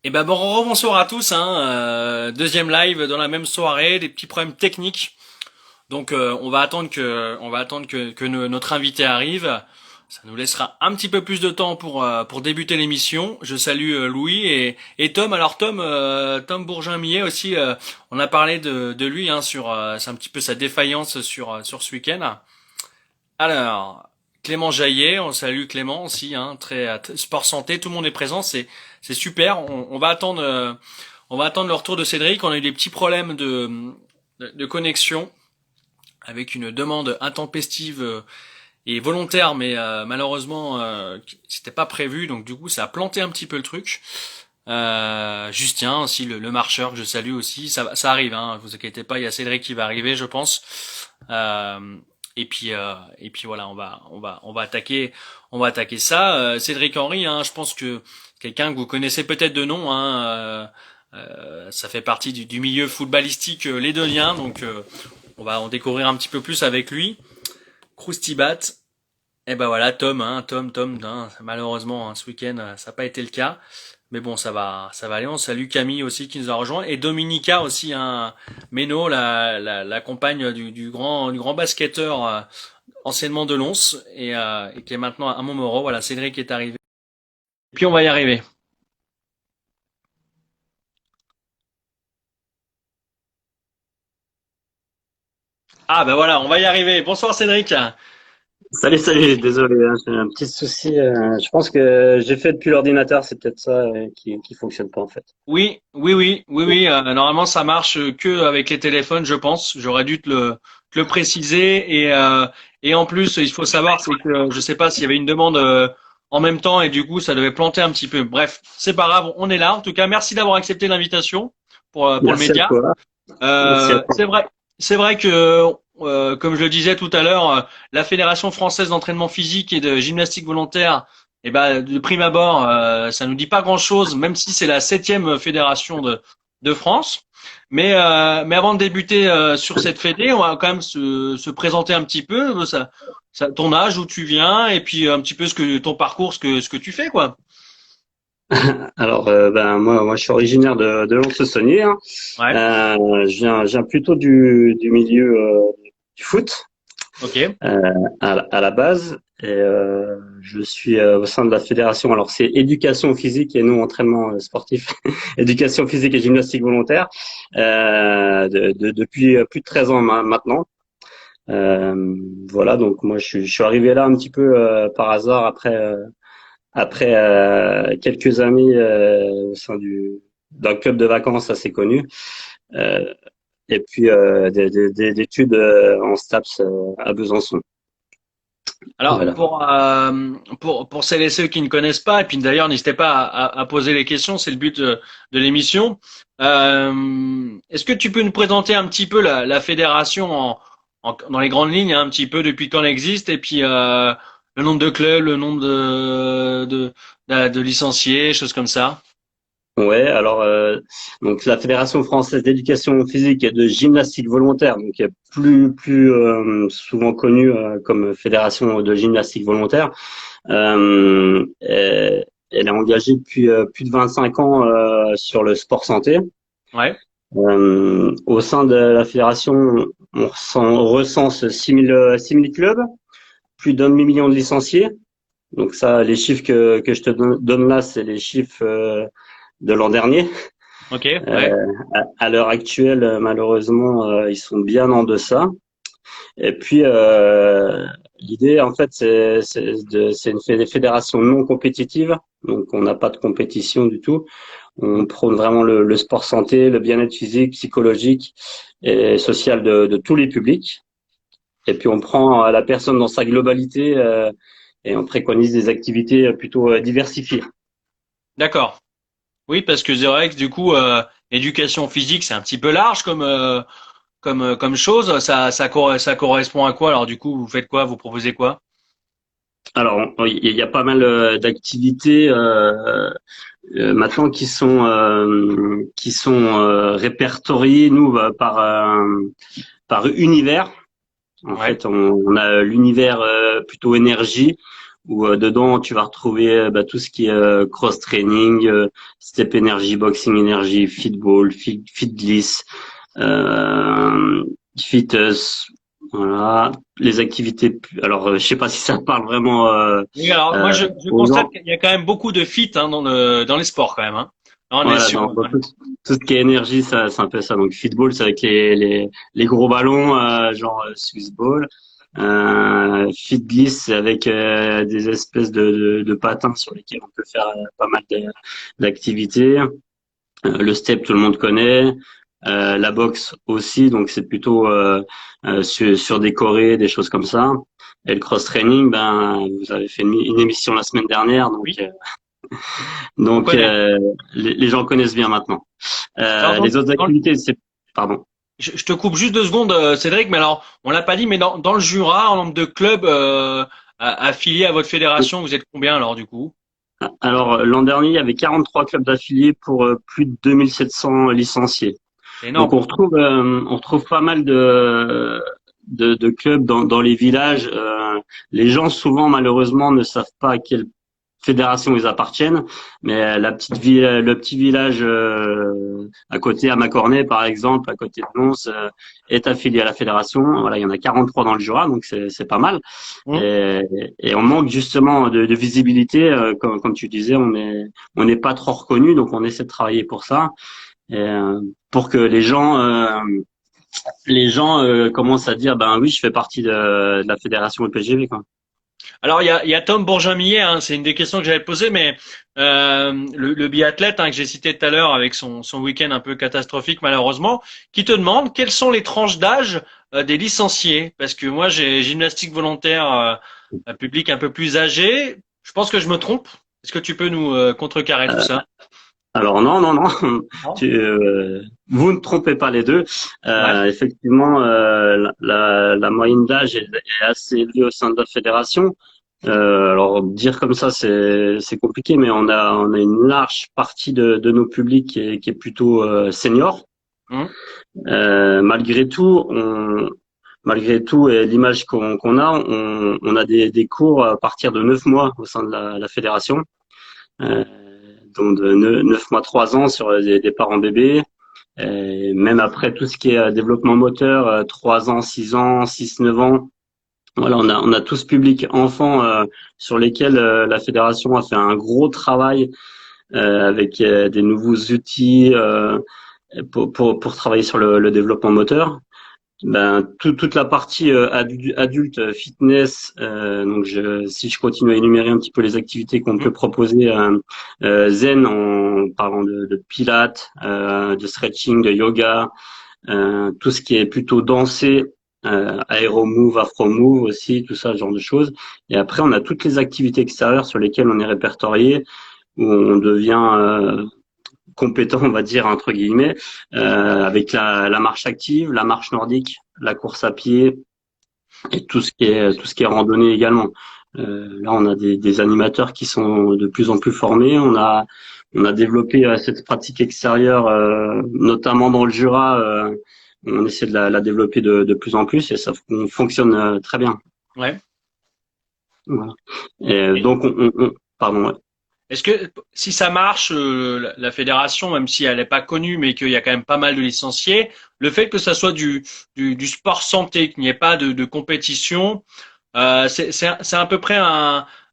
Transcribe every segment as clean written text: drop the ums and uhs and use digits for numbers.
Et ben bon rebonsoir à tous, hein. Deuxième live dans la même soirée, des petits problèmes techniques. Donc on va attendre que notre invité arrive. Ça nous laissera un petit peu plus de temps pour débuter l'émission. Je salue Louis et Tom. Alors Tom Bourgin-Millet aussi. On a parlé de lui hein, sur c'est un petit peu sa défaillance sur ce week-end. Alors, Clément Jaillet, on salue Clément aussi, hein, très sport santé, tout le monde est présent, c'est super. On va attendre le retour de Cédric. On a eu des petits problèmes de connexion avec une demande intempestive et volontaire, mais malheureusement c'était pas prévu, donc du coup ça a planté un petit peu le truc. Justin aussi, le marcheur que je salue aussi, ça arrive, hein, vous inquiétez pas, il y a Cédric qui va arriver, je pense. Et puis voilà, on va attaquer ça. Cédric Henry, hein, je pense que quelqu'un que vous connaissez peut-être de nom, hein, ça fait partie du milieu footballistique lédonien, donc on va en découvrir un petit peu plus avec lui. Croustibat, et ben voilà, Tom, hein, Tom, hein, malheureusement, hein, ce week-end, ça n'a pas été le cas. Mais bon, ça va aller. On salue Camille aussi qui nous a rejoint et Dominica aussi, hein, Meno, la compagne du grand basketteur anciennement de Lons et qui est maintenant à Montmoreau. Voilà, Cédric est arrivé. Et puis on va y arriver. Ah ben voilà, on va y arriver. Bonsoir Cédric. Salut, salut, désolé, hein, j'ai un petit souci. Je pense que j'ai fait depuis l'ordinateur, c'est peut-être ça qui fonctionne pas en fait. Oui, oui, oui, oui, oui. Normalement, ça marche que avec les téléphones, je pense. J'aurais dû te le préciser. Et en plus, il faut savoir, c'est que je sais pas s'il y avait une demande en même temps et du coup, ça devait planter un petit peu. Bref, c'est pas grave. On est là. En tout cas, merci d'avoir accepté l'invitation pour le Merci à média. toi. Merci à toi. C'est vrai que, comme je le disais tout à l'heure, la Fédération française d'entraînement physique et de gymnastique volontaire, eh ben, de prime abord, ça nous dit pas grand-chose, même si c'est la septième fédération de France. Mais avant de débuter sur cette fédé, on va quand même se présenter un petit peu, ton âge, où tu viens, et puis un petit peu ton parcours, ce que tu fais, quoi. Alors, ben moi, je suis originaire de Lons-le-Saunier, hein. Ouais. Je viens plutôt du milieu du foot Ok. à la base. Et je suis au sein de la fédération. Alors, c'est éducation physique et non entraînement sportif. Éducation physique et gymnastique volontaire depuis plus de 13 ans maintenant. Voilà, donc moi je suis arrivé là un petit peu par hasard après quelques années au sein d'un club de vacances assez connu, euh, et puis des études en STAPS à Besançon. Alors Voilà. pour celles et ceux qui ne connaissent pas, et puis d'ailleurs n'hésitez pas à poser les questions, c'est le but de l'émission. Est-ce que tu peux nous présenter un petit peu la fédération dans les grandes lignes, hein, un petit peu depuis quand elle existe, et puis le nombre de clubs, le nombre de licenciés, choses comme ça. Ouais, alors donc la Fédération française d'éducation physique et de gymnastique volontaire, donc qui est plus souvent connue comme Fédération de gymnastique volontaire. Elle est engagée depuis plus de 25 ans sur le sport santé. Ouais. Au sein de la fédération, on recense 6 000 clubs, plus d'un demi-million de licenciés. Donc ça, les chiffres que je te donne là, c'est les chiffres de l'an dernier. Ok. Ouais. Euh, à l'heure actuelle, malheureusement, ils sont bien en deçà. Et puis, l'idée, en fait, c'est une fédération non compétitive. Donc, on n'a pas de compétition du tout. On prône vraiment le sport santé, le bien-être physique, psychologique et social de tous les publics. Et puis, on prend la personne dans sa globalité et on préconise des activités plutôt diversifiées. D'accord. Oui, parce que c'est vrai que du coup, éducation physique, c'est un petit peu large comme chose. Ça correspond à quoi? Alors du coup, vous faites quoi? Vous proposez quoi? Alors, il y a pas mal d'activités maintenant qui sont répertoriées nous par univers. En Ouais. fait, on a l'univers plutôt énergie où dedans tu vas retrouver tout ce qui est cross training, step energy, boxing energy, fitball, fitness, euh, fitness, voilà, les activités. Alors, je sais pas si ça parle vraiment Oui, alors moi euh, je aux constate gens. qu'il y a quand même beaucoup de fit hein, dans les sports quand même. Hein. Là, on est Voilà, sur. dans tout ce qui est énergie, ça, c'est un peu ça. Donc, fitball, c'est avec les gros ballons, genre Swiss ball. Fitgliss, c'est avec des espèces de patins sur lesquels on peut faire pas mal d'activités. Le step, tout le monde connaît. La boxe aussi, donc c'est plutôt sur des chorés, des choses comme ça. Et le cross-training, ben, vous avez fait une émission la semaine dernière, Oui, on donc connaît. les gens connaissent bien maintenant. Alors Les autres activités, c'est pardon. je te coupe juste 2 secondes, Cédric, mais alors on l'a pas dit, mais dans le Jura, en nombre de clubs affiliés à votre fédération, vous êtes combien alors du coup? Alors l'an dernier, il y avait 43 clubs d'affiliés pour plus de 2700 licenciés. C'est Donc énorme. on retrouve pas mal de clubs dans les villages. Les gens souvent malheureusement ne savent pas à quelle fédération ils appartiennent, mais la petite ville, le petit village à côté, à Macornet par exemple, à côté de Lons, est affilié à la fédération. Voilà, il y en a 43 dans le Jura, donc c'est pas mal. Hum. Et, et on manque justement de visibilité, comme tu disais, on n'est pas trop reconnu, donc on essaie de travailler pour ça, et, pour que les gens commencent à dire ben oui, je fais partie de la fédération EPGV, quoi. Alors il y a Tom Bourgin-Millet, hein, c'est une des questions que j'avais posées, mais le biathlète hein, que j'ai cité tout à l'heure avec son week-end un peu catastrophique malheureusement, qui te demande quelles sont les tranches d'âge des licenciés, parce que moi j'ai gymnastique volontaire un public un peu plus âgé. Je pense que je me trompe. Est-ce que tu peux nous contrecarrer tout ça? Alors non, non, non, Non. vous ne trompez pas les deux. Ouais. Effectivement, la moyenne d'âge est assez élevée au sein de la fédération. Alors dire comme ça, c'est compliqué, mais on a une large partie de nos publics qui est plutôt senior. Hum. Malgré tout, malgré tout et l'image qu'on a, on a des cours à partir de 9 mois au sein de la fédération. Euh, donc de 9 mois, 3 ans sur des parents bébés. Et même après tout ce qui est développement moteur, 3 ans, 6 ans, 6 9 ans. Voilà, on a tout ce public enfant sur lesquels la fédération a fait un gros travail avec des nouveaux outils pour travailler sur le développement moteur. Ben, toute la partie adulte fitness, donc si je continue à énumérer un petit peu les activités qu'on peut Hum. proposer, zen en parlant de pilates, de stretching, de yoga, tout ce qui est plutôt dansé, aéromove, afromove aussi, tout ça, ce genre de choses. Et après, on a toutes les activités extérieures sur lesquelles on est répertorié, où on devient compétent, on va dire entre guillemets, avec la marche active, la marche nordique, la course à pied et tout ce qui est randonnée également. Là, on a des animateurs qui sont de plus en plus formés. On a développé cette pratique extérieure, notamment dans le Jura. On essaie de la développer de plus en plus et ça fonctionne très bien. Ouais. Voilà. Et donc, pardon. Ouais. Est-ce que si ça marche, la fédération, même si elle n'est pas connue, mais qu'il y a quand même pas mal de licenciés, le fait que ça soit du sport santé, qu'il n'y ait pas de compétition, c'est à peu près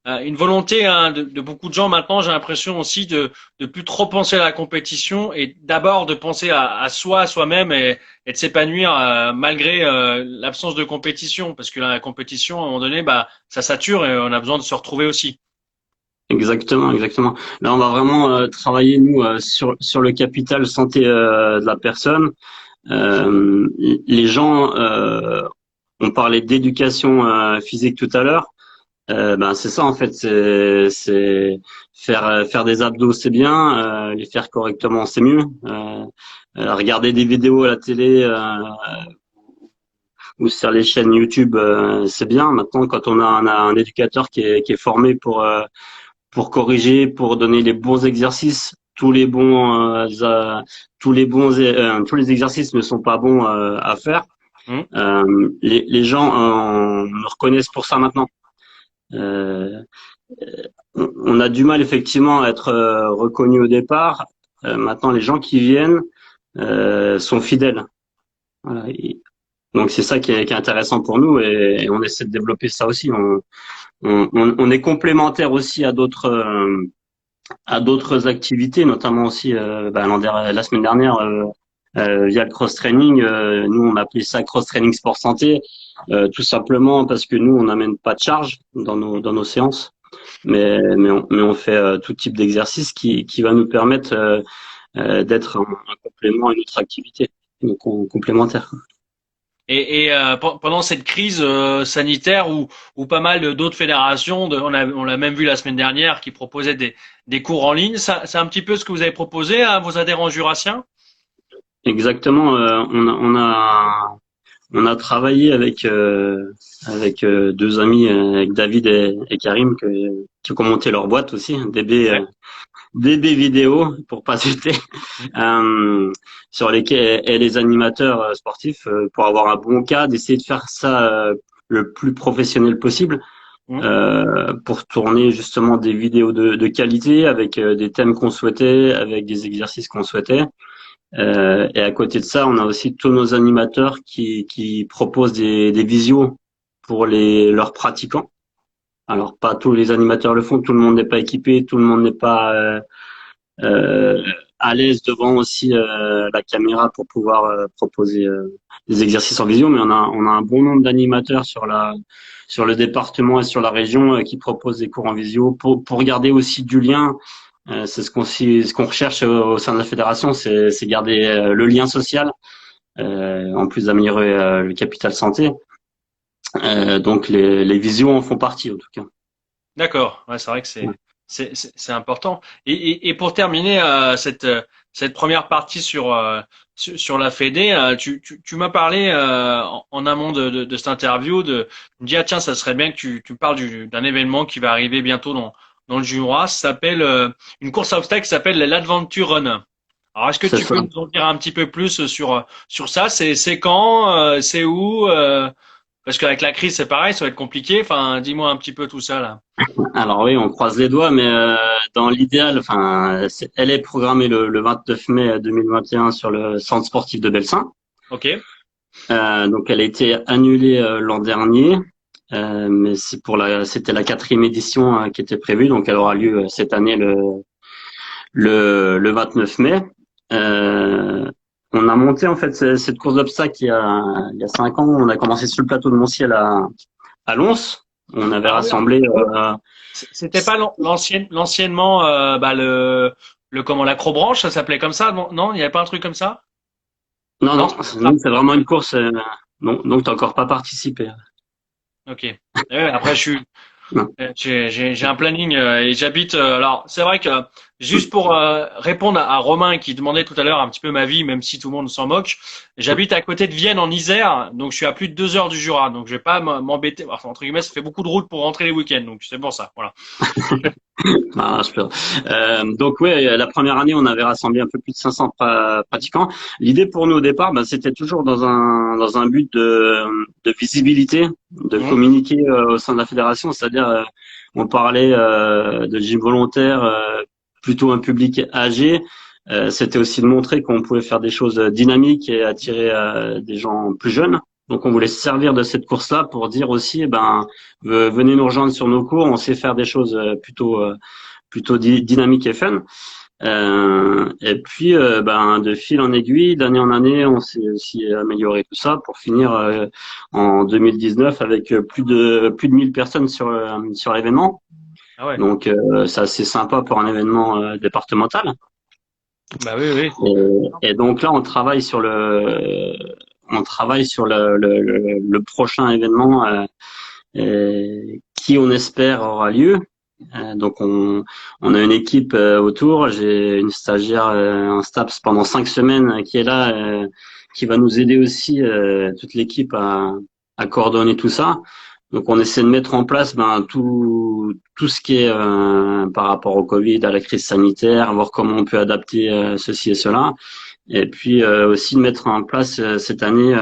une volonté hein, de beaucoup de gens maintenant. J'ai l'impression aussi de plus trop penser à la compétition et d'abord de penser à soi, à soi-même et de s'épanouir malgré l'absence de compétition, parce que la compétition, à un moment donné, bah ça sature et on a besoin de se retrouver aussi. Exactement, exactement. Là, on va vraiment travailler nous sur le capital santé de la personne. Les gens, on parlait d'éducation physique tout à l'heure. Ben c'est ça en fait, c'est faire des abdos c'est bien, les faire correctement c'est mieux. Regarder des vidéos à la télé ou sur les chaînes YouTube c'est bien. Maintenant, quand on a un éducateur qui est formé pour corriger, pour donner les bons exercices. Tous les exercices ne sont pas bons à faire. Hum. Les gens me reconnaissent pour ça maintenant. Euh, on a du mal effectivement à être reconnu au départ. Maintenant, les gens qui viennent sont fidèles. Voilà. Donc c'est ça qui est intéressant pour nous et on essaie de développer ça aussi. On est complémentaire aussi à d'autres activités, notamment aussi la semaine dernière via le cross training. Nous on appelait ça cross training sport santé, tout simplement parce que nous on n'amène pas de charge dans nos séances, mais on fait tout type d'exercice qui va nous permettre d'être un complément à une autre activité, donc complémentaire. Pendant cette crise sanitaire où pas mal d'autres fédérations, on l'a même vu la semaine dernière, qui proposaient des cours en ligne, c'est un petit peu ce que vous avez proposé à vos adhérents jurassiens? Exactement. On a travaillé avec deux amis, avec David et Karim, qui ont monté leur boîte aussi, Ouais. DB Vidéo, pour pas citer, sur lesquels et les animateurs sportifs pour avoir un bon cas, d'essayer de faire ça le plus professionnel possible, Mm. pour tourner justement des vidéos de qualité avec des thèmes qu'on souhaitait, avec des exercices qu'on souhaitait. Et à côté de ça, on a aussi tous nos animateurs qui proposent des visios pour leurs pratiquants. Alors, pas tous les animateurs le font, tout le monde n'est pas équipé, tout le monde n'est pas euh, à l'aise devant aussi la caméra pour pouvoir proposer des exercices en visio, mais on a un bon nombre d'animateurs sur le département et sur la région qui proposent des cours en visio pour garder aussi du lien. C'est ce qu'on recherche au sein de la fédération, c'est garder le lien social, en plus d'améliorer le capital santé. Donc les visios en font partie en tout cas. D'accord, ouais, c'est vrai que Ouais. c'est important. Et pour terminer cette première partie sur la Fédé, tu m'as parlé en amont de cette interview tu me dis ah tiens ça serait bien que tu parles d'un événement qui va arriver bientôt dans le Jura, ça s'appelle une course à obstacles qui s'appelle l'Adventure Run. Alors est-ce que C'est tu ça. peux nous en dire un petit peu plus sur ça? C'est quand, c'est où? Parce qu'avec la crise c'est pareil, ça va être compliqué. Enfin dis-moi un petit peu tout ça là. Alors oui, on croise les doigts, mais dans l'idéal, elle est programmée le 29 mai 2021 sur le centre sportif de Belsin. Ok. Donc elle a été annulée l'an dernier, mais c'était la quatrième édition qui était prévue, donc elle aura lieu cette année le 29 mai. Euh, on a monté en fait cette course d'obstacles il y a 5 ans. On a commencé sur le plateau de Montciel à Lons. On avait Ah oui, rassemblé. c'était pas l'anciennement le comment l'acrobranche, ça s'appelait comme ça, non? Non, il y avait pas un truc comme ça? Non, Non, non, c'est pas nous ça. c'est vraiment une course. Non, donc t'as encore pas participé. Ok. Après, Non. j'ai un planning et j'habite. Alors, c'est vrai que juste pour répondre à Romain qui demandait tout à l'heure un petit peu ma vie, même si tout le monde s'en moque, j'habite à côté de Vienne en Isère, donc je suis à plus de 2 heures du Jura, donc je vais pas m'embêter. Enfin, entre guillemets, ça fait beaucoup de route pour rentrer les week-ends, donc c'est pour ça. Voilà. Ah, je peux. Donc ouais, la première année, on avait rassemblé un peu plus de 500 pratiquants. L'idée pour nous au départ, c'était toujours dans un but de visibilité, de Mhm. communiquer au sein de la fédération, c'est-à-dire on parlait de gym volontaire, plutôt un public âgé. C'était aussi de montrer qu'on pouvait faire des choses dynamiques et attirer des gens plus jeunes. Donc on voulait se servir de cette course-là pour dire aussi, venez nous rejoindre sur nos cours, on sait faire des choses plutôt dynamiques et fun. Et puis, de fil en aiguille, d'année en année, on s'est aussi amélioré tout ça pour finir en 2019 avec plus de 1000 personnes sur l'événement. Ah ouais. Donc, c'est assez sympa pour un événement départemental. Bah oui, oui. Et donc là, on travaille sur le prochain événement qui, on espère, aura lieu. Donc on a une équipe autour. J'ai une stagiaire, un STAPS pendant 5 semaines qui est là, qui va nous aider aussi toute l'équipe à coordonner tout ça. Donc on essaie de mettre en place tout ce qui est par rapport au Covid, à la crise sanitaire, voir comment on peut adapter ceci et cela. Et puis aussi de mettre en place cette année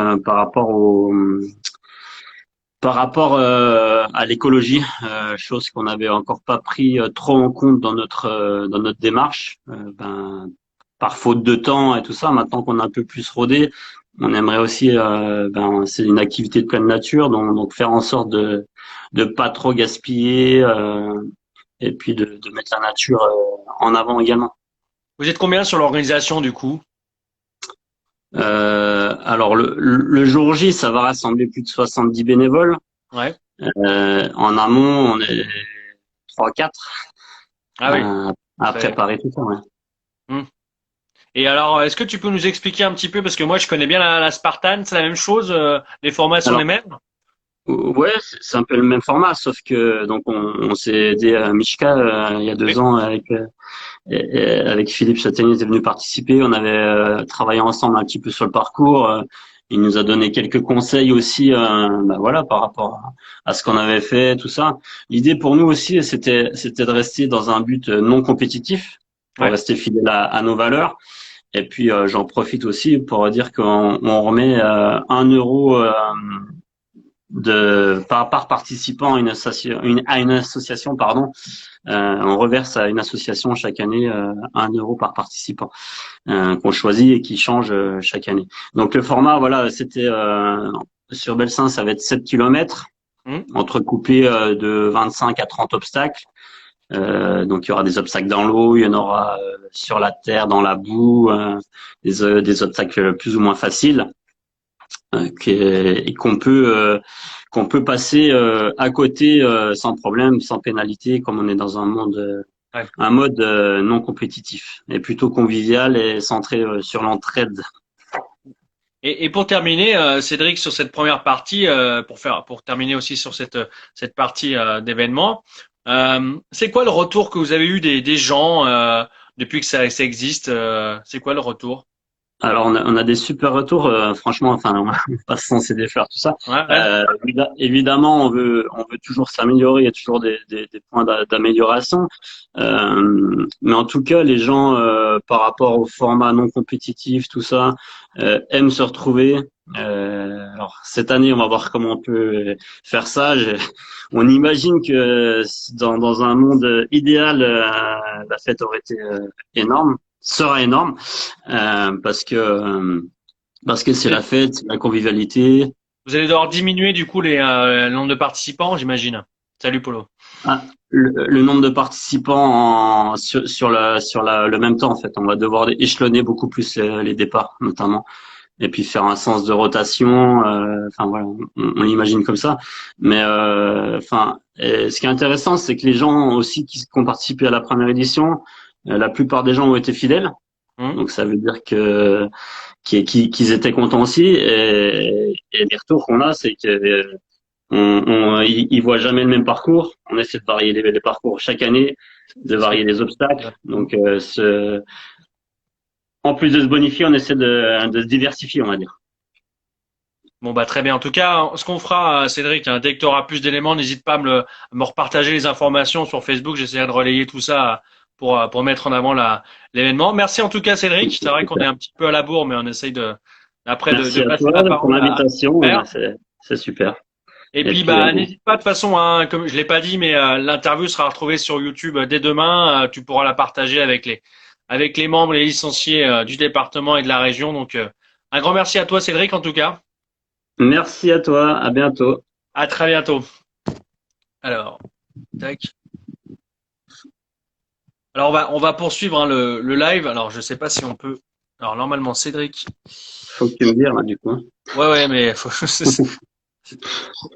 par rapport à l'écologie, chose qu'on n'avait encore pas pris trop en compte dans notre démarche, par faute de temps et tout ça. Maintenant qu'on a un peu plus rodé, on aimerait aussi, c'est une activité de pleine nature, donc faire en sorte de pas trop gaspiller et puis de mettre la nature en avant également. Vous êtes combien sur l'organisation du coup? Alors le jour J, ça va rassembler plus de 70 bénévoles. Ouais. En amont, on est 3-4 Ah oui. à Ça- préparer tout ça. Ouais. Hmm. Et alors, est-ce que tu peux nous expliquer un petit peu, parce que moi je connais bien la Spartan, c'est la même chose, les formats sont les Alors mêmes? ouais, c'est un peu le même format, sauf que donc on s'est aidé à Mishka il y a Oui. 2 ans avec Philippe Châtaignier est venu participer. On avait travaillé ensemble un petit peu sur le parcours. Il nous a donné quelques conseils aussi, voilà, par rapport à ce qu'on avait fait, tout ça. L'idée pour nous aussi, c'était de rester dans un but non compétitif, pour Ouais. rester fidèle à nos valeurs. Et puis j'en profite aussi pour dire qu'on remet 1 euro par participant à une association, pardon. On reverse à une association chaque année 1 euro par participant qu'on choisit et qui change chaque année. Donc le format, voilà, c'était sur Belsin, ça va être 7 kilomètres Hmm. entrecoupés de 25 à 30 obstacles. Donc il y aura des obstacles dans l'eau, il y en aura sur la terre, dans la boue, des obstacles plus ou moins faciles et qu'on peut passer à côté sans problème, sans pénalité, comme on est dans Ouais. un mode non compétitif, et plutôt convivial et centré sur l'entraide. Et pour terminer, Cédric, sur cette première partie, pour terminer aussi sur cette partie d'événement, c'est quoi le retour que vous avez eu des gens depuis que ça existe? C'est quoi le retour? Alors on a des super retours, franchement, enfin on va pas se lancer des fleurs, tout ça. Ouais, ouais. Évidemment, on veut toujours s'améliorer, il y a toujours des points d'amélioration. Mais en tout cas, les gens, par rapport au format non compétitif, tout ça, aiment se retrouver. Alors cette année, on va voir comment on peut faire ça. On imagine que dans un monde idéal, la fête aurait été énorme, sera énorme, parce que c'est la fête, c'est la convivialité. Vous allez devoir diminuer du coup le nombre de participants, j'imagine. Salut Polo. Ah, le nombre de participants le même temps, en fait. On va devoir échelonner beaucoup plus les départs, notamment. Et puis faire un sens de rotation. Enfin, voilà, on l'imagine comme ça. Mais, ce qui est intéressant, c'est que les gens aussi qui ont participé à la première édition, la plupart des gens ont été fidèles. Hmm. Donc, ça veut dire qu'ils étaient contents aussi. Et les retours qu'on a, c'est que ils voient jamais le même parcours. On essaie de varier les parcours chaque année, de varier les obstacles. Donc, en plus de se bonifier, on essaie de se diversifier, on va dire. Bon bah très bien. En tout cas, ce qu'on fera, Cédric, dès que tu auras plus d'éléments, n'hésite pas à me repartager les informations sur Facebook. J'essaierai de relayer tout ça pour mettre en avant l'événement. Merci en tout cas, Cédric. C'est vrai qu'on est Super. un petit peu à la bourre, mais on essaye de Merci à passer toi la pour parole à l'invitation. Père. C'est super. Et Et puis puis, bah n'hésite pas de toute façon, comme je l'ai pas dit, mais l'interview sera retrouvée sur YouTube dès demain. Tu pourras la partager avec les membres, les licenciés du département et de la région. Donc un grand merci à toi, Cédric, en tout cas. merci à toi. À bientôt. À très bientôt. Alors, tac. Alors on va poursuivre le live. Alors je sais pas si on peut. Alors normalement Cédric. Faut que tu me dises, là, du coup. Ouais ouais mais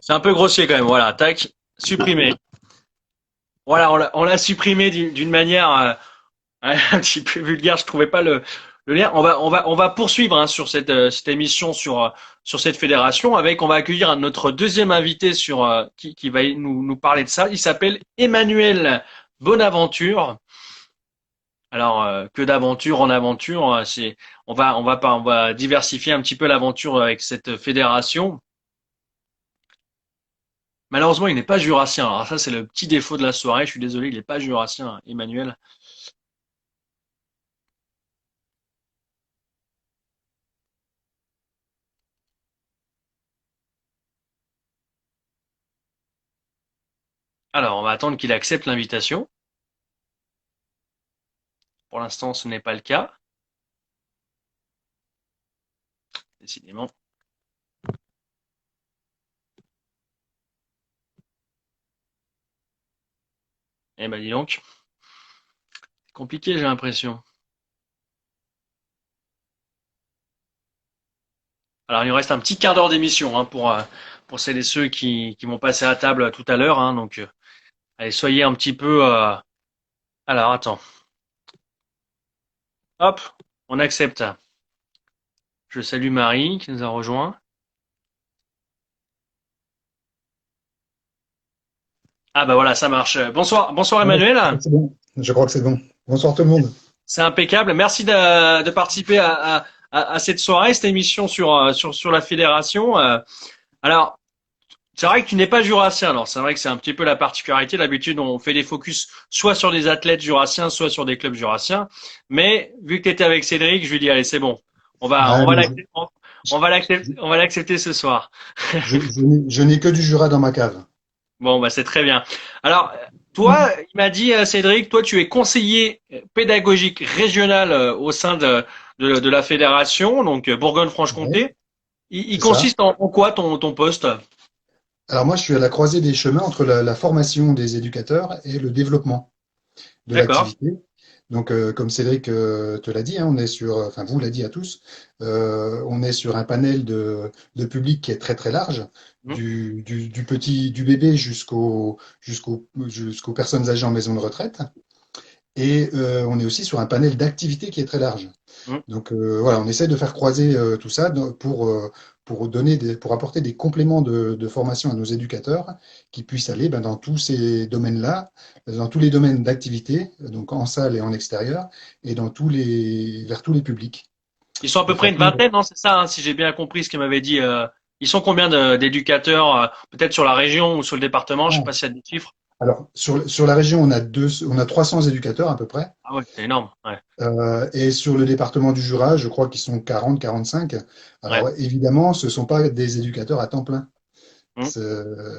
c'est un peu grossier quand même. Voilà, tac, supprimer. Voilà, on l'a supprimé d'une manière un petit peu vulgaire. Je trouvais pas le lien. On va poursuivre sur cette émission sur cette fédération avec. On va accueillir notre deuxième invité qui va nous parler de ça. Il s'appelle Emmanuel Bonaventure. Alors que d'aventure en aventure, on va diversifier un petit peu l'aventure avec cette fédération. Malheureusement, il n'est pas jurassien. Alors ça, c'est le petit défaut de la soirée. Je suis désolé, il n'est pas jurassien, Emmanuel. Alors, on va attendre qu'il accepte l'invitation. Pour l'instant, ce n'est pas le cas. Décidément. Eh ben, dis donc. Compliqué, j'ai l'impression. Alors, il nous reste un petit quart d'heure d'émission hein, pour celles et ceux qui vont passer à table tout à l'heure. Hein, donc, allez, soyez un petit peu. Alors, attends. Hop, on accepte. Je salue Marie qui nous a rejoint. Ah bah voilà, ça marche. Bonsoir, bonsoir Ouais, Emmanuel. c'est bon. Je crois que c'est bon. Bonsoir tout le monde. C'est impeccable. Merci de participer à cette soirée, cette émission sur la fédération. Alors, c'est vrai que tu n'es pas jurassien. Alors, c'est vrai que c'est un petit peu la particularité. D'habitude, on fait des focus soit sur des athlètes jurassiens, soit sur des clubs jurassiens. Mais vu que tu étais avec Cédric, je lui dis allez, c'est bon. Ouais, mais On va l'accepter ce soir. je n'ai que du Jura dans ma cave. Bon, bah c'est très bien. Alors, toi, il m'a dit, Cédric, toi, tu es conseiller pédagogique régional au sein de la fédération, donc Ouais, Bourgogne-Franche-Comté. Il c'est ça. consiste en quoi ton poste? Alors moi, je suis à la croisée des chemins entre la formation des éducateurs et le développement de D'accord. l'activité. Donc, comme Cédric te l'a dit, hein, enfin vous l'a dit à tous, on est sur un panel de public qui est très très large, Hmm. du bébé jusqu'aux personnes âgées en maison de retraite. Et on est aussi sur un panel d'activités qui est très large. Hmm. Donc voilà, on essaie de faire croiser tout ça pour apporter des compléments de formation à nos éducateurs qui puissent aller dans tous ces domaines-là, dans tous les domaines d'activité, donc en salle et en extérieur, et vers tous les publics, Ils sont à peu de près une façon. vingtaine, non? C'est ça, hein, si j'ai bien compris ce qu'il m'avait dit. Ils sont combien d'éducateurs, peut-être sur la région ou sur le département? Je sais pas s'il y a des chiffres. Alors sur la région, on a 300 éducateurs à peu près. Ah ouais, c'est énorme. Ouais. Et sur le département du Jura, je crois qu'ils sont 40, 45. Ouais. Alors évidemment, ce ne sont pas des éducateurs à temps plein. Hmm.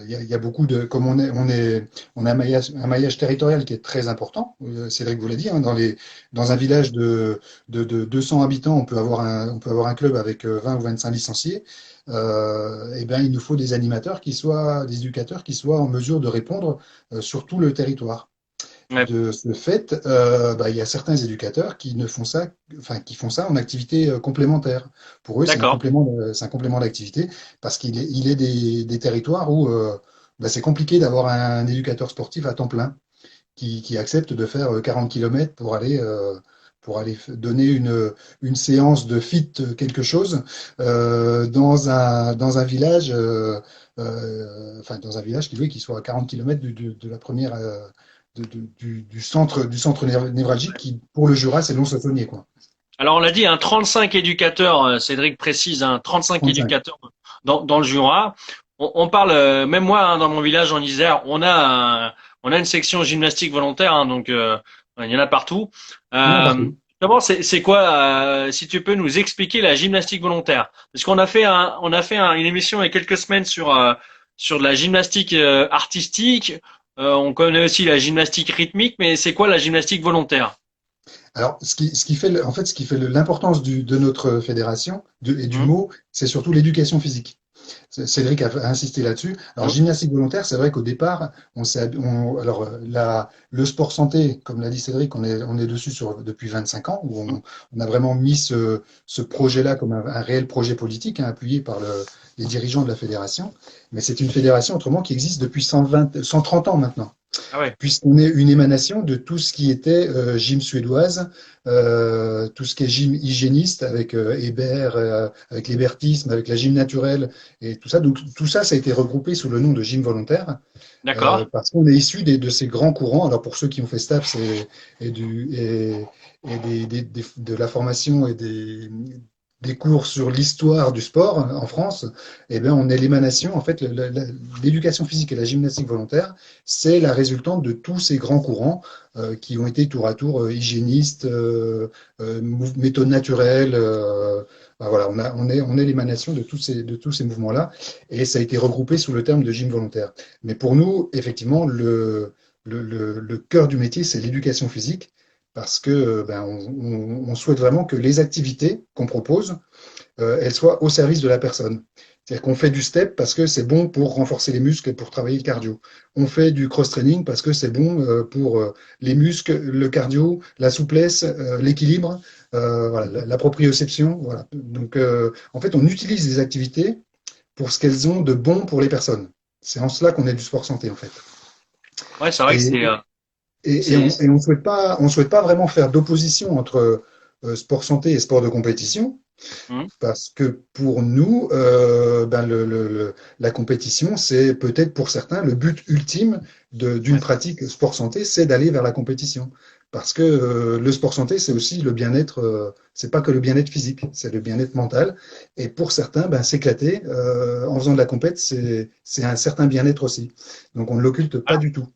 Il y a beaucoup comme on a un maillage territorial qui est très important. Cédric vous l'a dit, hein, dans un village de 200 habitants, on peut avoir un club avec 20 ou 25 licenciés. Eh ben, il nous faut des éducateurs qui soient en mesure de répondre sur tout le territoire. Ouais. De ce fait, il y a certains éducateurs qui ne font ça, enfin, qui font ça en activité complémentaire. Pour eux, D'accord. c'est un complément d'activité parce il est des territoires où c'est compliqué d'avoir un éducateur sportif à temps plein qui accepte de faire 40 kilomètres pour aller donner une séance de fit quelque chose dans un village, enfin dans un village qui soit à 40 kilomètres de la première du centre névralgique qui, pour le Jura, c'est Lons-Saunier, quoi. Alors on l'a dit, 35 éducateurs, Cédric précise, 35 35. éducateurs dans le Jura. On parle, même moi, hein, dans mon village en Isère, on a une section gymnastique volontaire, hein, donc il y en a partout. Il y en a Euh, partout. D'abord, c'est quoi, si tu peux nous expliquer la gymnastique volontaire? Parce qu'on a fait une émission il y a quelques semaines sur de la gymnastique artistique. On connaît aussi la gymnastique rythmique, mais c'est quoi la gymnastique volontaire? Alors, ce qui fait, en fait, ce qui fait l'importance de notre fédération et du Hum, mot, c'est surtout l'éducation physique. Cédric a insisté là-dessus. Alors, hum, gymnastique volontaire, c'est vrai qu'au départ, alors, le sport santé, comme l'a dit Cédric, on est dessus depuis 25 ans, où hum. on a vraiment mis ce projet-là comme un réel projet politique, hein, appuyé par les dirigeants de la fédération. Mais c'est une fédération, autrement, qui existe depuis 130 ans maintenant Ah ouais, puisqu'on est une émanation de tout ce qui était gym suédoise, tout ce qui est gym hygiéniste avec Hébert, avec l'hébertisme, avec la gym naturelle et tout ça. Donc tout ça, ça a été regroupé sous le nom de gym volontaire d'accord. parce qu'on est issu de ces grands courants. Alors pour ceux qui ont fait STAPS et de la formation et des cours sur l'histoire du sport en France, eh bien, on est l'émanation, en fait, l'éducation physique et la gymnastique volontaire, c'est la résultante de tous ces grands courants qui ont été tour à tour hygiénistes, méthodes naturelles, Enfin, voilà, on est l'émanation de tous ces mouvements-là, et ça a été regroupé sous le terme de gym volontaire. Mais pour nous, effectivement, le cœur du métier, c'est l'éducation physique, parce que ben, on souhaite vraiment que les activités qu'on propose, elles soient au service de la personne. C'est-à-dire qu'on fait du step parce que c'est bon pour renforcer les muscles et pour travailler le cardio. On fait du cross-training parce que c'est bon pour les muscles, le cardio, la souplesse, l'équilibre, voilà, la proprioception. Voilà. Donc, en fait, on utilise les activités pour ce qu'elles ont de bon pour les personnes. C'est en cela qu'on est du sport santé, en fait. Ouais, c'est vrai que Et, c'est, et on souhaite pas vraiment faire d'opposition entre sport santé et sport de compétition. Hum, Parce que pour nous, ben la compétition, c'est peut-être pour certains le but ultime d'une ouais. pratique sport santé, c'est d'aller vers la compétition. Parce que le sport santé, c'est aussi le bien-être, c'est pas que le bien-être physique, c'est le bien-être mental. Et pour certains, ben, s'éclater en faisant de la compète, c'est un certain bien-être aussi. Donc on ne l'occulte pas du tout.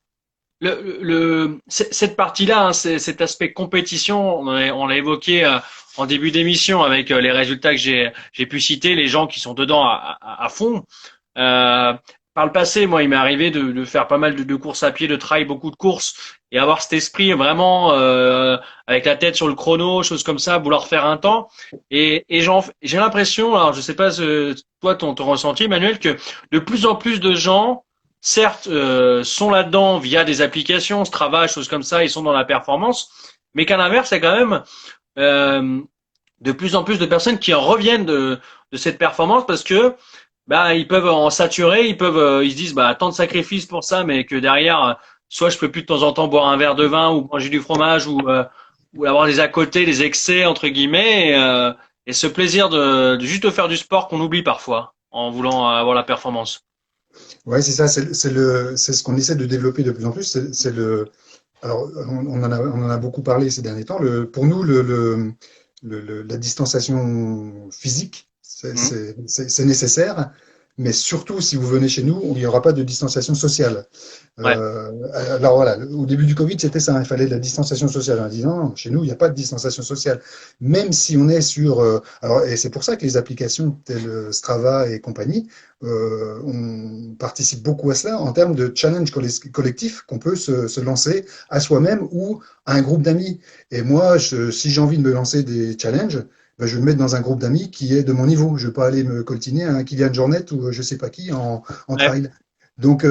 Cette partie-là, hein, cet aspect compétition, on l'a évoqué en début d'émission avec les résultats que j'ai pu citer, les gens qui sont dedans à fond. Euh, Par le passé, moi, il m'est arrivé de faire pas mal de courses à pied, de travailler beaucoup de courses et avoir cet esprit vraiment avec la tête sur le chrono, choses comme ça, vouloir faire un temps. Et j'ai l'impression, alors je sais pas toi ton ressenti, Emmanuel, que de plus en plus de gens certes, sont là-dedans via des applications, Strava, choses comme ça, ils sont dans la performance, mais qu'à l'inverse, il y a quand même euh, de plus en plus de personnes qui en reviennent de cette performance parce que bah ils peuvent en saturer, ils se disent bah tant de sacrifices pour ça, mais que derrière, soit je peux plus de temps en temps boire un verre de vin ou manger du fromage ou avoir des à côté, des excès entre guillemets, et ce plaisir de juste faire du sport qu'on oublie parfois en voulant avoir la performance. Ouais, c'est ça, c'est ce qu'on essaie de développer de plus en plus. C'est le, alors, on en a beaucoup parlé ces derniers temps. Pour nous, la distanciation physique, Mmh. c'est nécessaire, mais surtout, si vous venez chez nous, il n'y aura pas de distanciation sociale. Ouais. Alors voilà, au début du Covid, c'était ça, il fallait de la distanciation sociale. On a dit non, non, chez nous, il n'y a pas de distanciation sociale. Même si on est sur... alors, et c'est pour ça que les applications telles Strava et compagnie, on participe beaucoup à cela en termes de challenge collectif qu'on peut se lancer à soi-même ou à un groupe d'amis. Et moi, si j'ai envie de me lancer des challenges, ben, je vais me mettre dans un groupe d'amis qui est de mon niveau. Je ne vais pas aller me coltiner à un Kylian Jornet ou je ne sais pas qui en Ouais. trail. Donc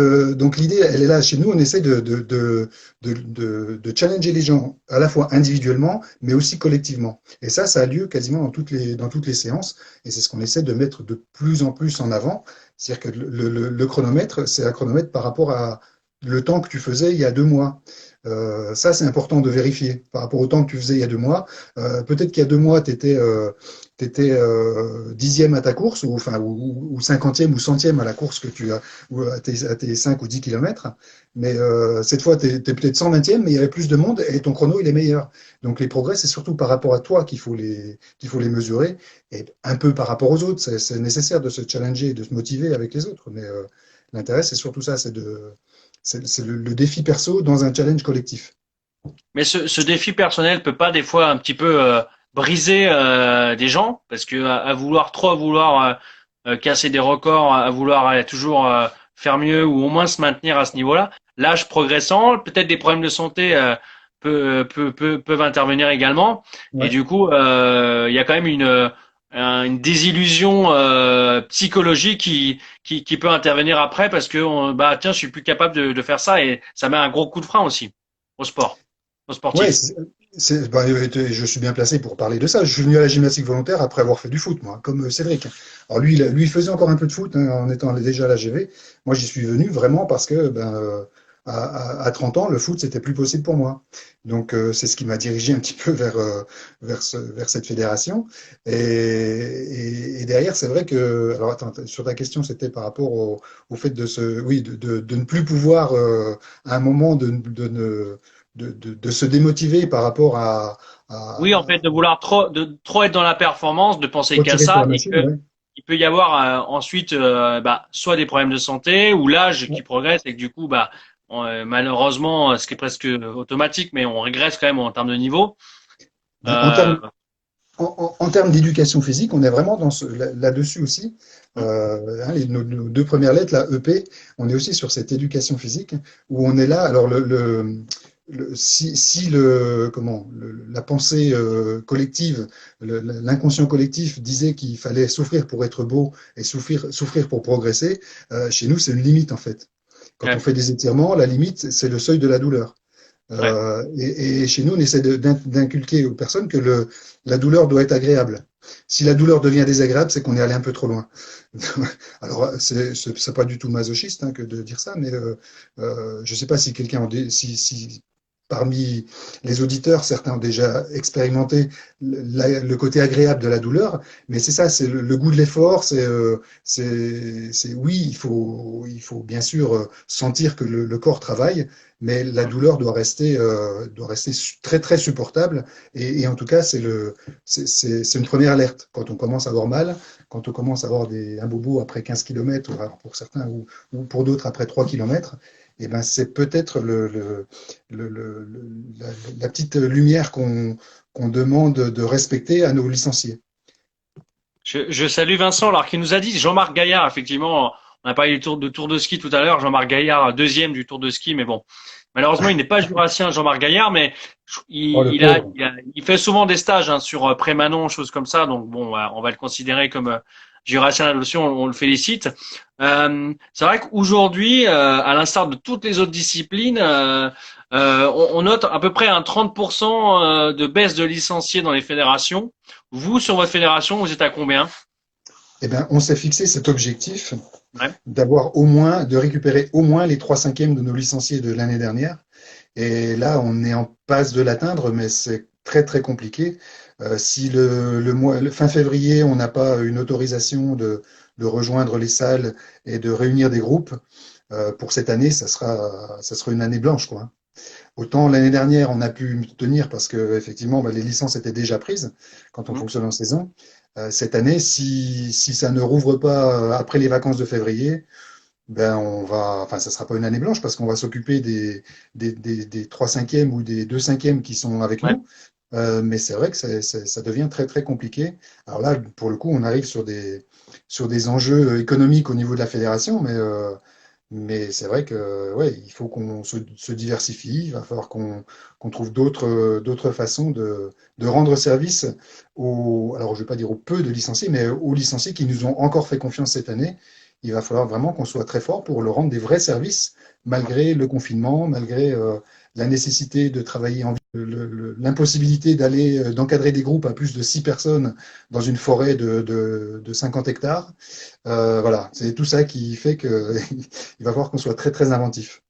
l'idée, elle est là chez nous. On essaie de challenger les gens à la fois individuellement, mais aussi collectivement. Et ça a lieu quasiment dans toutes les séances. Et c'est ce qu'on essaie de mettre de plus en plus en avant. C'est-à-dire que le chronomètre, c'est un chronomètre par rapport à le temps que tu faisais il y a 2 mois. Ça, c'est important de vérifier par rapport au temps que tu faisais il y a 2 mois. Peut-être qu'il y a 2 mois, tu étais, dixième à ta course, ou, enfin, ou cinquantième ou centième à la course que tu as, ou à tes 5 ou 10 kilomètres. Mais cette fois, tu es peut-être 120e, mais il y avait plus de monde et ton chrono, il est meilleur. Donc les progrès, c'est surtout par rapport à toi qu'il faut les mesurer et un peu par rapport aux autres. C'est nécessaire de se challenger et de se motiver avec les autres. Mais l'intérêt, c'est surtout ça, c'est le défi perso dans un challenge collectif. Mais ce défi personnel peut pas des fois un petit peu briser des gens parce que à vouloir trop, à vouloir casser des records, à vouloir toujours faire mieux ou au moins se maintenir à ce niveau-là. L'âge progressant, peut-être des problèmes de santé peuvent intervenir également. Et Ouais. du coup, il y a quand même une désillusion psychologique qui peut intervenir après parce que bah tiens, je suis plus capable de faire ça et ça met un gros coup de frein aussi au sport, aux Ouais, sportifs. bah, je suis bien placé pour parler de ça. Je suis venu à la gymnastique volontaire après avoir fait du foot, moi, comme Cédric. Alors lui, il faisait encore un peu de foot hein, en étant déjà à la GV. Moi, j'y suis venu vraiment parce que ben, à 30 ans, le foot, c'était plus possible pour moi. Donc, c'est ce qui m'a dirigé un petit peu vers cette fédération. Et derrière, c'est vrai que... Alors, attends, sur ta question, c'était par rapport au fait oui, de ne plus pouvoir, à un moment, de se démotiver par rapport Oui, en fait, à de trop être dans la performance, de penser qu'à retirer sur ça, la et machine. que Ouais. il peut y avoir ensuite bah, soit des problèmes de santé ou l'âge qui Ouais. progresse et que du coup, bah, malheureusement, ce qui est presque automatique, mais on régresse quand même en termes de niveau. En Euh, termes en termes d'éducation physique, on est vraiment là-dessus aussi. Nos deux premières lettres, la EP, on est aussi sur cette éducation physique où on est là. Alors si la pensée collective, l'inconscient collectif disait qu'il fallait souffrir pour être beau et souffrir pour progresser, chez nous c'est une limite en fait. Quand on Ouais, fait des étirements, la limite c'est le seuil de la douleur. ouais. Et chez nous, on essaie d'inculquer aux personnes que la douleur doit être agréable. Si la douleur devient désagréable, c'est qu'on est allé un peu trop loin. Alors, c'est pas du tout masochiste que de dire ça, mais je ne sais pas si quelqu'un, si parmi les auditeurs, certains ont déjà expérimenté le côté agréable de la douleur, mais c'est ça, c'est le goût de l'effort, oui, il faut bien sûr sentir que le corps travaille, mais la douleur doit rester très très supportable. Et en tout cas, c'est une première alerte. Quand on commence à avoir mal, quand on commence à avoir un bobo après 15 km, pour certains, ou pour d'autres après 3 km, et ben c'est peut-être la petite lumière qu'on demande de respecter à nos licenciés. Je salue Vincent, alors qui nous a dit Jean-Marc Gaillard, effectivement, on a parlé Tour de ski tout à l'heure, Jean-Marc Gaillard, deuxième du Tour de ski, mais bon, malheureusement, il n'est pas jurassien, Jean-Marc Gaillard, mais Oh, le pauvre. il fait souvent des stages sur Prémanon, choses comme ça, donc bon, on va le considérer comme jurassien d'adoption, on le félicite. C'est vrai qu'aujourd'hui, à l'instar de toutes les autres disciplines, on note à peu près un 30% de baisse de licenciés dans les fédérations. Vous, sur votre fédération, vous êtes à combien? Eh ben, on s'est fixé cet objectif Ouais. de récupérer au moins les 3/5 de nos licenciés de l'année dernière. Et là, on est en passe de l'atteindre, mais c'est très très compliqué. Si le fin février, on n'a pas une autorisation de rejoindre les salles et de réunir des groupes, pour cette année, ça sera une année blanche, quoi. Autant l'année dernière, on a pu tenir parce que effectivement, les licences étaient déjà prises quand on Mhm. fonctionne en saison. Cette année, si ça ne rouvre pas après les vacances de février, enfin, ça sera pas une année blanche parce qu'on va s'occuper des 3/5 ou des 2/5 qui sont avec Ouais. nous. Mais c'est vrai que ça devient très très compliqué. Alors là, pour le coup, on arrive sur des enjeux économiques au niveau de la fédération, mais c'est vrai que ouais, il faut qu'on se diversifie. Il va falloir qu'on trouve d'autres façons de rendre service alors je vais pas dire aux peu de licenciés, mais aux licenciés qui nous ont encore fait confiance cette année. Il va falloir vraiment qu'on soit très fort pour leur rendre des vrais services, malgré le confinement, malgré la nécessité de travailler l'impossibilité d'encadrer des groupes à plus de 6 personnes dans une forêt de 50 hectares. Voilà, c'est tout ça qui fait que il va falloir qu'on soit très très inventif.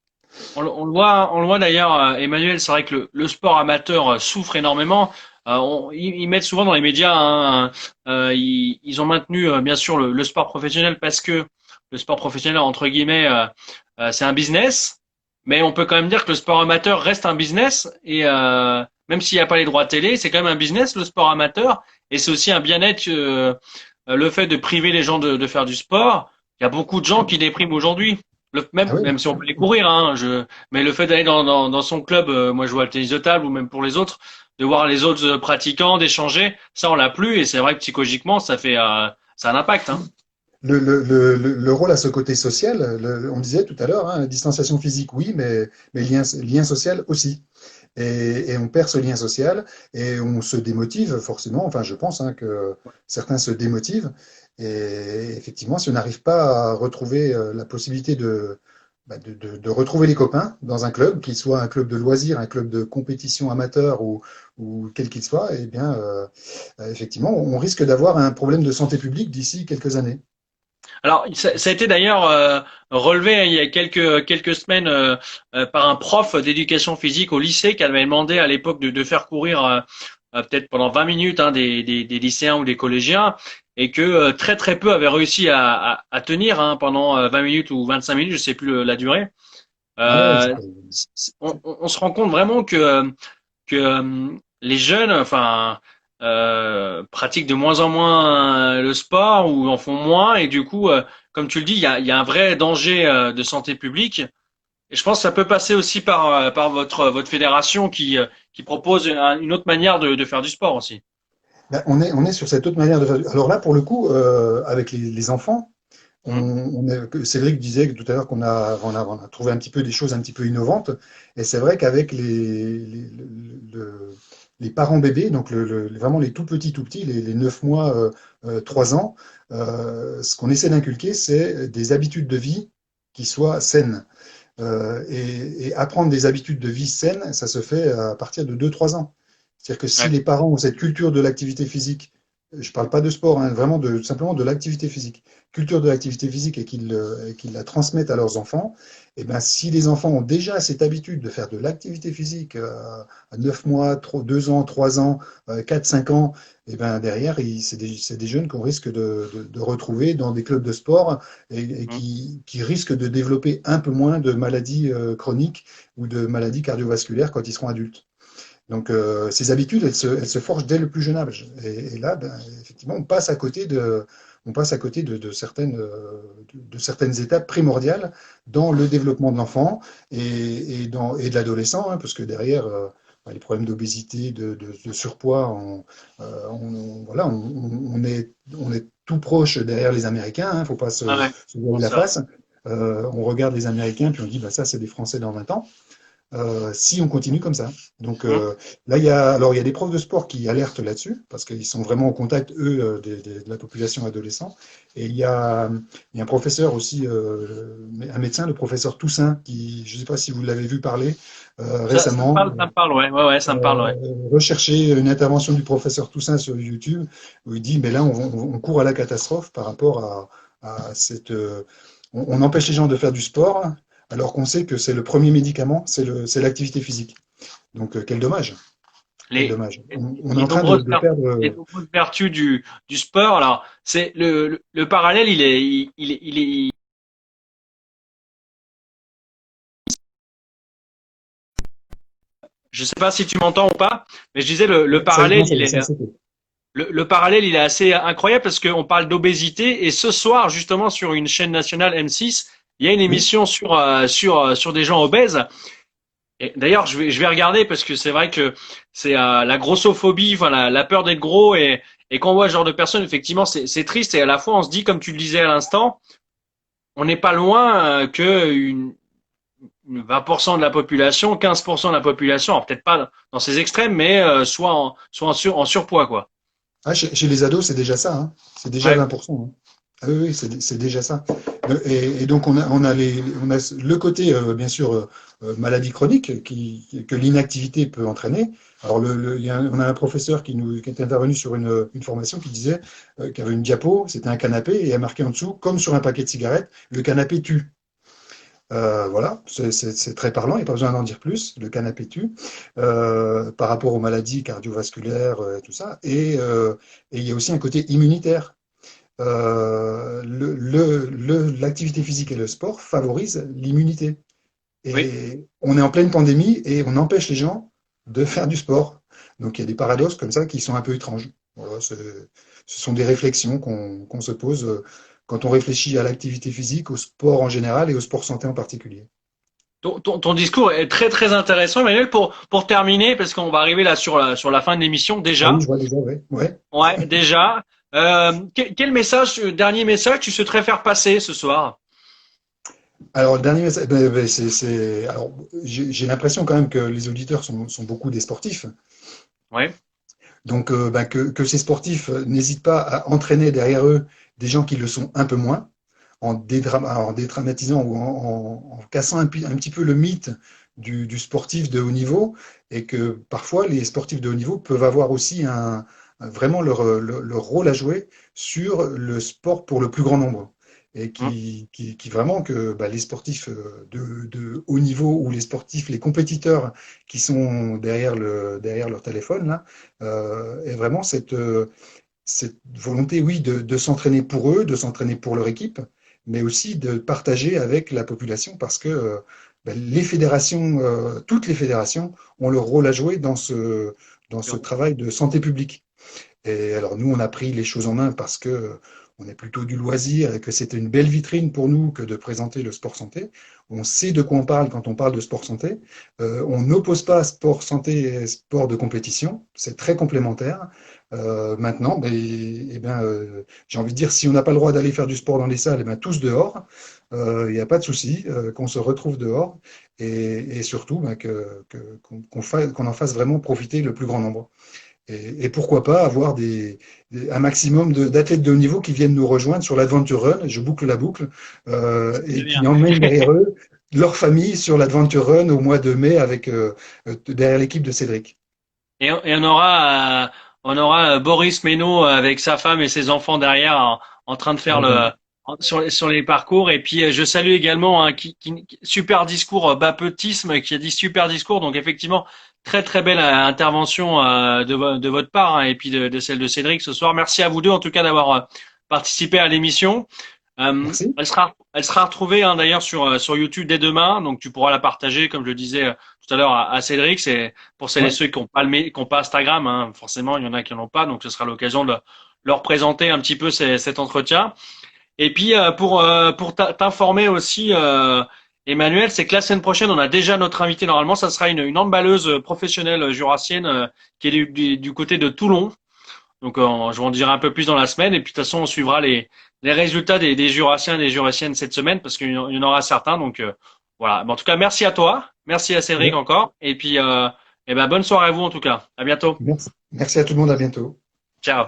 On le voit d'ailleurs, Emmanuel, c'est vrai que le sport amateur souffre énormément. Ils mettent souvent dans les médias, hein, ils ont maintenu bien sûr le sport professionnel parce que le sport professionnel, entre guillemets, c'est un business, mais on peut quand même dire que le sport amateur reste un business et même s'il n'y a pas les droits télé, c'est quand même un business, le sport amateur, et c'est aussi un bien-être, le fait de priver les gens de faire du sport. Il y a beaucoup de gens qui dépriment aujourd'hui. Ah oui, Même si on peut les courir, hein, mais le fait d'aller dans son club, moi je vois le tennis de table ou même pour les autres, de voir les autres pratiquants, d'échanger, ça on l'a plus et c'est vrai que psychologiquement ça a un impact. Hein. le rôle à ce côté social, on disait tout à l'heure, distanciation physique, oui, mais lien social aussi. Et on perd ce lien social et on se démotive forcément. Enfin, je pense que certains se démotivent. Et effectivement, si on n'arrive pas à retrouver la possibilité de retrouver les copains dans un club, qu'il soit un club de loisirs, un club de compétition amateur ou quel qu'il soit, eh bien, effectivement, on risque d'avoir un problème de santé publique d'ici quelques années. Alors ça a été d'ailleurs relevé il y a quelques semaines par un prof d'éducation physique au lycée qui avait demandé à l'époque de faire courir peut-être pendant 20 minutes des lycéens ou des collégiens et que très très peu avaient réussi à tenir pendant 20 minutes ou 25 minutes, je sais plus la durée. Ah ouais, Euh, on se rend compte vraiment que les jeunes, enfin, pratiquent de moins en moins le sport ou en font moins et du coup, comme tu le dis, il y a un vrai danger de santé publique. Et je pense que ça peut passer aussi par votre fédération qui propose une autre manière de faire du sport aussi. Ben, on est sur cette autre manière de faire. Alors là, pour le coup, avec les enfants, Hum, Cédric disait tout à l'heure qu'on a trouvé un petit peu des choses un petit peu innovantes. Et c'est vrai qu'avec les parents bébés, donc vraiment les tout petits, les 9 mois, 3 ans, ce qu'on essaie d'inculquer, c'est des habitudes de vie qui soient saines. Et apprendre des habitudes de vie saines, ça se fait à partir de 2 3 ans. C'est-à-dire que si ouais. les parents ont cette culture de l'activité physique, je ne parle pas de sport, hein, vraiment simplement de l'activité physique, culture de l'activité physique et qu'ils la transmettent à leurs enfants, et ben si les enfants ont déjà cette habitude de faire de l'activité physique à 9 mois, 2 ans, 3 ans, 4, 5 ans, et ben derrière, c'est des jeunes qu'on risque de retrouver dans des clubs de sport et Hum, qui risquent de développer un peu moins de maladies chroniques ou de maladies cardiovasculaires quand ils seront adultes. Donc, ces habitudes, elles se forgent dès le plus jeune âge. Et là, ben, effectivement, on passe à côté de certaines étapes primordiales dans le développement de l'enfant et de l'adolescent, hein, parce que derrière, ben, les problèmes d'obésité, de surpoids, voilà, on est tout proche derrière les Américains. Il ne faut pas ah ouais, se voiler la c'est vrai. face. On regarde les Américains, puis on dit, bah, ça, c'est des Français dans 20 ans. Si on continue comme ça. Donc Hum, là, il y a des profs de sport qui alertent là-dessus, parce qu'ils sont vraiment en contact, eux, de la population adolescente. Et il y a un professeur aussi, un médecin, le professeur Toussaint, qui, je ne sais pas si vous l'avez vu parler récemment, ça me parle, ouais, ouais, ouais, ça me parle, ouais. rechercher une intervention du professeur Toussaint sur YouTube, où il dit, mais là, on court à la catastrophe par rapport à cette... on empêche les gens de faire du sport, alors qu'on sait que c'est le premier médicament, c'est l'activité physique. Donc, quel dommage, quel Les, dommage. On est les en train nombreuses, de perdre. les nombreuses vertus du sport. Alors, c'est le parallèle, je sais pas si tu m'entends ou pas, mais je disais Ouais, non, ça a sauté. le parallèle, il est assez incroyable parce qu'on parle d'obésité et ce soir, justement, sur une chaîne nationale M6, il y a une Oui, émission sur des gens obèses. Et d'ailleurs, je vais regarder parce que c'est vrai que c'est la grossophobie, enfin la peur d'être gros et quand on voit ce genre de personnes, effectivement, c'est triste et à la fois on se dit, comme tu le disais à l'instant, on n'est pas loin que 20% de la population, 15% de la population, alors peut-être pas dans ces extrêmes, mais soit en surpoids, quoi. ah, chez les ados, c'est déjà ça, hein. C'est déjà Ouais. 20%, hein. Ah oui, oui, c'est déjà ça. Et donc, on a le côté, bien sûr, maladie chronique que l'inactivité peut entraîner. Alors, on a un professeur qui est intervenu sur une formation qui disait qu'il y avait une diapo, c'était un canapé, et il y a marqué en dessous, comme sur un paquet de cigarettes, le canapé tue. Voilà, c'est très parlant, il n'y a pas besoin d'en dire plus, le canapé tue, par rapport aux maladies cardiovasculaires, tout ça. Et il y a aussi un côté immunitaire. L'activité physique et le sport favorisent l'immunité. Oui. Et on est en pleine pandémie et on empêche les gens de faire du sport. Donc il y a des paradoxes comme ça qui sont un peu étranges. Voilà, ce sont des réflexions qu'on se pose quand on réfléchit à l'activité physique, au sport en général et au sport santé en particulier. Ton discours est très très intéressant, Emmanuel. Pour terminer, parce qu'on va arriver là sur la fin de l'émission Ah oui, déjà. je vois déjà, ouais. Ouais. Ouais, déjà. Quel message, dernier message, tu souhaiterais faire passer ce soir? Alors, le dernier message, alors, j'ai l'impression quand même que les auditeurs sont beaucoup des sportifs. Ouais. Donc, que ces sportifs n'hésitent pas à entraîner derrière eux des gens qui le sont un peu moins, en dédramatisant ou en cassant un petit peu le mythe du sportif de haut niveau, et que parfois les sportifs de haut niveau peuvent avoir aussi vraiment leur rôle à jouer sur le sport pour le plus grand nombre. Et Hum, qui vraiment que bah, les sportifs de haut niveau ou les sportifs, les compétiteurs qui sont derrière leur téléphone, là, et vraiment cette volonté, oui, de s'entraîner pour eux, de s'entraîner pour leur équipe, mais aussi de partager avec la population parce que ben, les fédérations, toutes les fédérations ont leur rôle à jouer dans ce travail de santé publique. Et alors nous, on a pris les choses en main parce que on est plutôt du loisir et que c'était une belle vitrine pour nous que de présenter le sport santé. On sait de quoi on parle quand on parle de sport santé. On n'oppose pas sport santé et sport de compétition. C'est très complémentaire. Maintenant, j'ai envie de dire, si on n'a pas le droit d'aller faire du sport dans les salles, tous dehors. Il n'y a pas de souci, qu'on se retrouve dehors et surtout qu'on en fasse vraiment profiter le plus grand nombre. Et pourquoi pas avoir un maximum d'athlètes de haut niveau qui viennent nous rejoindre sur l'Adventure Run, je boucle la boucle, et qui emmènent derrière eux leur famille sur l'Adventure Run au mois de mai derrière l'équipe de Cédric. Et on aura Boris Ménaud avec sa femme et ses enfants derrière en train de faire sur les parcours. Et puis je salue également super discours Bapetisme qui a dit super discours. Donc effectivement très très belle intervention de votre part, et puis de celle de Cédric ce soir. Merci à vous deux en tout cas d'avoir participé à l'émission. Merci. Elle sera retrouvée d'ailleurs sur YouTube dès demain, donc tu pourras la partager comme je le disais tout à l'heure à Cédric. C'est pour celles et ceux qui n'ont pas Instagram, forcément il y en a qui n'en ont pas, donc ce sera l'occasion de leur présenter un petit peu cet entretien. Et puis pour t'informer aussi, Emmanuel, c'est que la semaine prochaine on a déjà notre invité normalement, ça sera une handballeuse professionnelle jurassienne qui est du côté de Toulon. Donc je vous en dirai un peu plus dans la semaine, et puis de toute façon on suivra les résultats des Jurassiens et des Jurassiennes cette semaine, parce qu'il y en aura certains. Donc voilà. Mais en tout cas, merci à toi, merci à Cédric encore, et puis bonne soirée à vous en tout cas. À bientôt. Merci à tout le monde, à bientôt. Ciao.